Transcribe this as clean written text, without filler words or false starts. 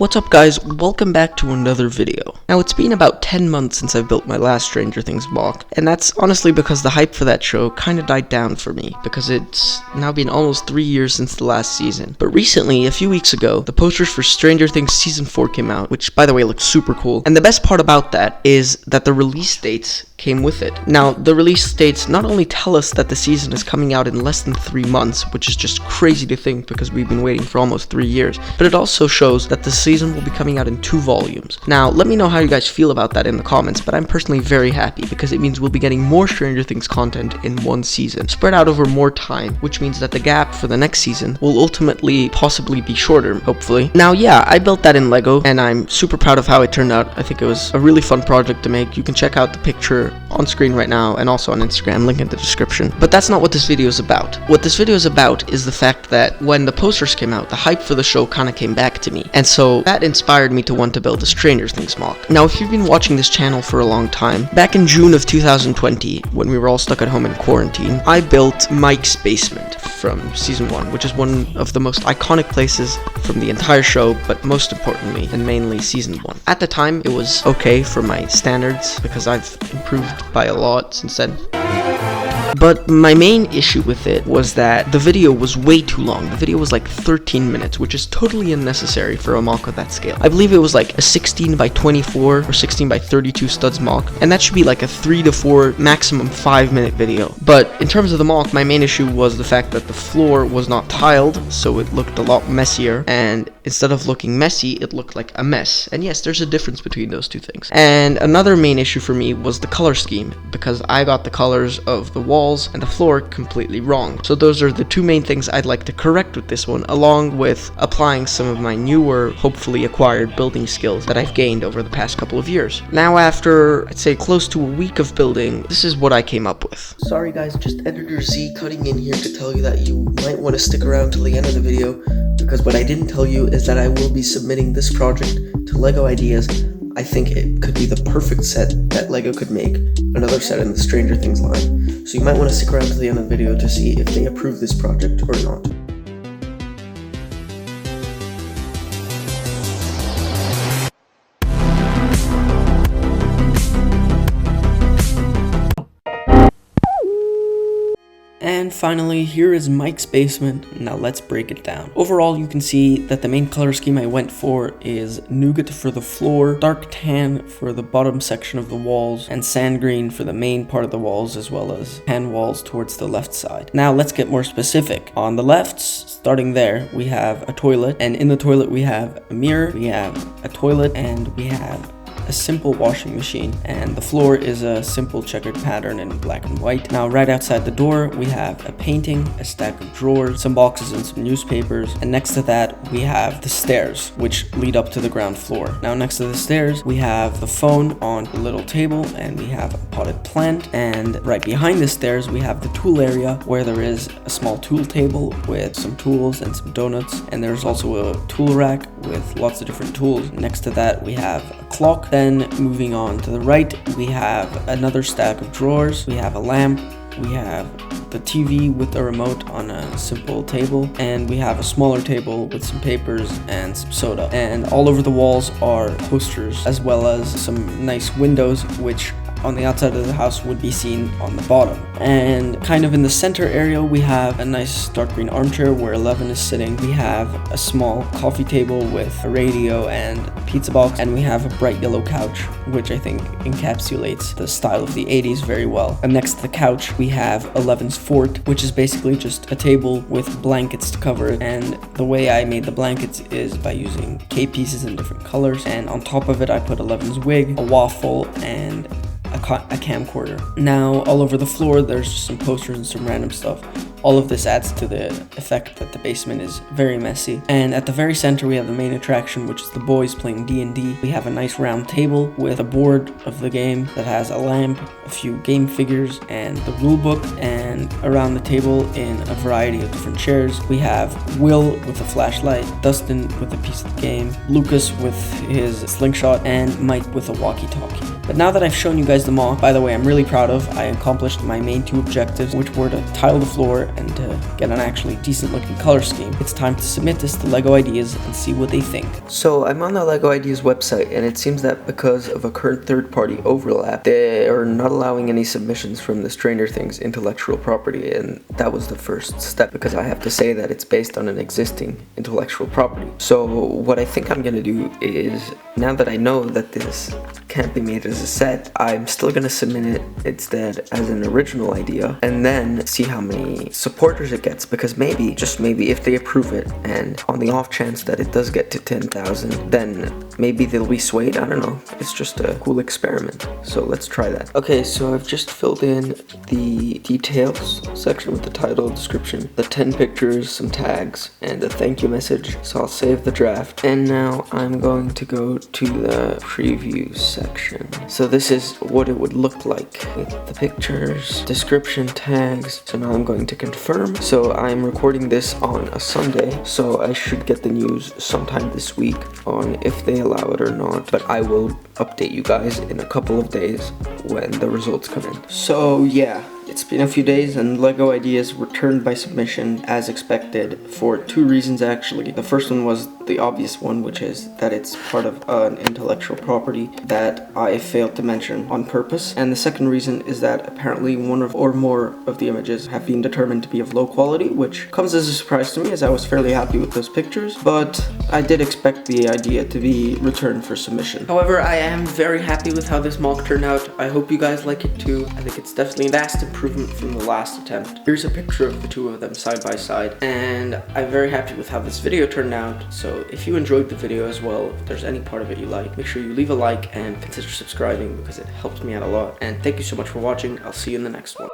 What's up guys, welcome back to another video. Now it's been about 10 months since I built my last Stranger Things mock, and that's honestly because the hype for that show kinda died down for me, because it's now been almost 3 years since the last season. But recently, a few weeks ago, the posters for Stranger Things Season 4 came out, which by the way looks super cool, and the best part about that is that the release dates came with it. Now, the release dates not only tell us that the season is coming out in less than 3 months, which is just crazy to think because we've been waiting for almost 3 years, but it also shows that the season will be coming out in 2 volumes. Now, let me know how you guys feel about that in the comments, but I'm personally very happy because it means we'll be getting more Stranger Things content in one season, spread out over more time, which means that the gap for the next season will ultimately possibly be shorter, hopefully. Now, yeah, I built that in Lego, and I'm super proud of how it turned out. I think it was a really fun project to make. You can check out the picture on screen right now and also on Instagram, link in the description. But that's not what this video is about. What this video is about is the fact that when the posters came out, the hype for the show kind of came back to me, and so that inspired me to want to build a Stranger Things mock. Now, if you've been watching this channel for a long time, back in June of 2020, when we were all stuck at home in quarantine, I built Mike's basement from season 1, which is one of the most iconic places from the entire show, but most importantly and mainly season 1. At the time, it was okay for my standards because I've improved by a lot since then. But my main issue with it was that the video was way too long. The video was like 13 minutes, which is totally unnecessary for a mock of that scale. I believe it was like a 16 by 24 or 16 by 32 studs mock, and that should be like a 3 to 4, maximum 5-minute video. But in terms of the mock, my main issue was the fact that the floor was not tiled, so it looked a lot messier, and instead of looking messy, it looked like a mess. And yes, there's a difference between those two things. And another main issue for me was the color scheme, because I got the colors of the walls and the floor completely wrong. So those are the two main things I'd like to correct with this one, along with applying some of my newer, hopefully acquired building skills that I've gained over the past couple of years. Now, after, I'd say, close to a week of building, this is what I came up with. Sorry guys, just Editor Z cutting in here to tell you that you might want to stick around till the end of the video, because what I didn't tell you is that I will be submitting this project to LEGO Ideas. I think it could be the perfect set that LEGO could make, another set in the Stranger Things line, so you might want to stick around to the end of the video to see if they approve this project or not. And finally, here is Mike's basement. Now let's break it down. Overall, you can see that the main color scheme I went for is nougat for the floor, dark tan for the bottom section of the walls, and sand green for the main part of the walls, as well as tan walls towards the left side. Now let's get more specific. On the left, starting there, we have a toilet, and in the toilet we have a mirror, we have a toilet, and we have a simple washing machine, and the floor is a simple checkered pattern in black and white. Now right outside the door we have a painting, a stack of drawers, some boxes and some newspapers, and next to that we have the stairs which lead up to the ground floor. Now next to the stairs we have the phone on a little table, and we have a potted plant, and right behind the stairs we have the tool area where there is a small tool table with some tools and some donuts, and there's also a tool rack with lots of different tools. Next to that we have a clock. Then moving on to the right, we have another stack of drawers, we have a lamp, we have the TV with a remote on a simple table, and we have a smaller table with some papers and some soda. And all over the walls are posters, as well as some nice windows which on the outside of the house would be seen on the bottom. And kind of in the center area we have a nice dark green armchair where Eleven is sitting. We have a small coffee table with a radio and a pizza box, and we have a bright yellow couch which I think encapsulates the style of the 80s very well. And next to the couch we have Eleven's fort, which is basically just a table with blankets to cover it, and the way I made the blankets is by using K pieces in different colors, and on top of it I put Eleven's wig, a waffle, and a camcorder. Now all over the floor there's just some posters and some random stuff. All of this adds to the effect that the basement is very messy. And at the very center we have the main attraction, which is the boys playing D&D. We have a nice round table with a board of the game that has a lamp, a few game figures, and the rule book. And around the table in a variety of different chairs we have Will with a flashlight, Dustin with a piece of the game, Lucas with his slingshot, and Mike with a walkie-talkie. But now that I've shown you guys the mock, by the way, I'm really proud of, I accomplished my main 2 objectives, which were to tile the floor and to get an actually decent looking color scheme. It's time to submit this to LEGO Ideas and see what they think. So I'm on the LEGO Ideas website, and it seems that because of a current third-party overlap, they are not allowing any submissions from the Stranger Things intellectual property, and that was the first step because I have to say that it's based on an existing intellectual property. So what I think I'm gonna do is, now that I know that this can't be made as a set, I'm still gonna submit it instead as an original idea and then see how many supporters it gets, because maybe, just maybe, if they approve it and on the off chance that it does get to 10,000, then maybe they'll be swayed. I don't know, it's just a cool experiment, so let's try that. Okay, so I've just filled in the details section with the title, description, the 10 pictures, some tags, and a thank you message. So I'll save the draft, and now I'm going to go to the preview section. So this is what it would look like with the pictures, description, tags. So now I'm going to confirm. So I'm recording this on a Sunday, so I should get the news sometime this week on if they allow it or not, but I will update you guys in a couple of days when the results come in. So yeah, it's been a few days and LEGO Ideas returned my submission as expected for 2 reasons actually. The first one was the obvious one, which is that it's part of an intellectual property that I failed to mention on purpose. And the second reason is that apparently one or more of the images have been determined to be of low quality, which comes as a surprise to me as I was fairly happy with those pictures, but I did expect the idea to be returned for submission. However, I am very happy with how this mock turned out. I hope you guys like it too. I think it's definitely a vast improvement from the last attempt. Here's a picture of the 2 of them side by side, and I'm very happy with how this video turned out. So if you enjoyed the video as well, if there's any part of it you like, make sure you leave a like and consider subscribing because it helps me out a lot. And thank you so much for watching. I'll see you in the next one.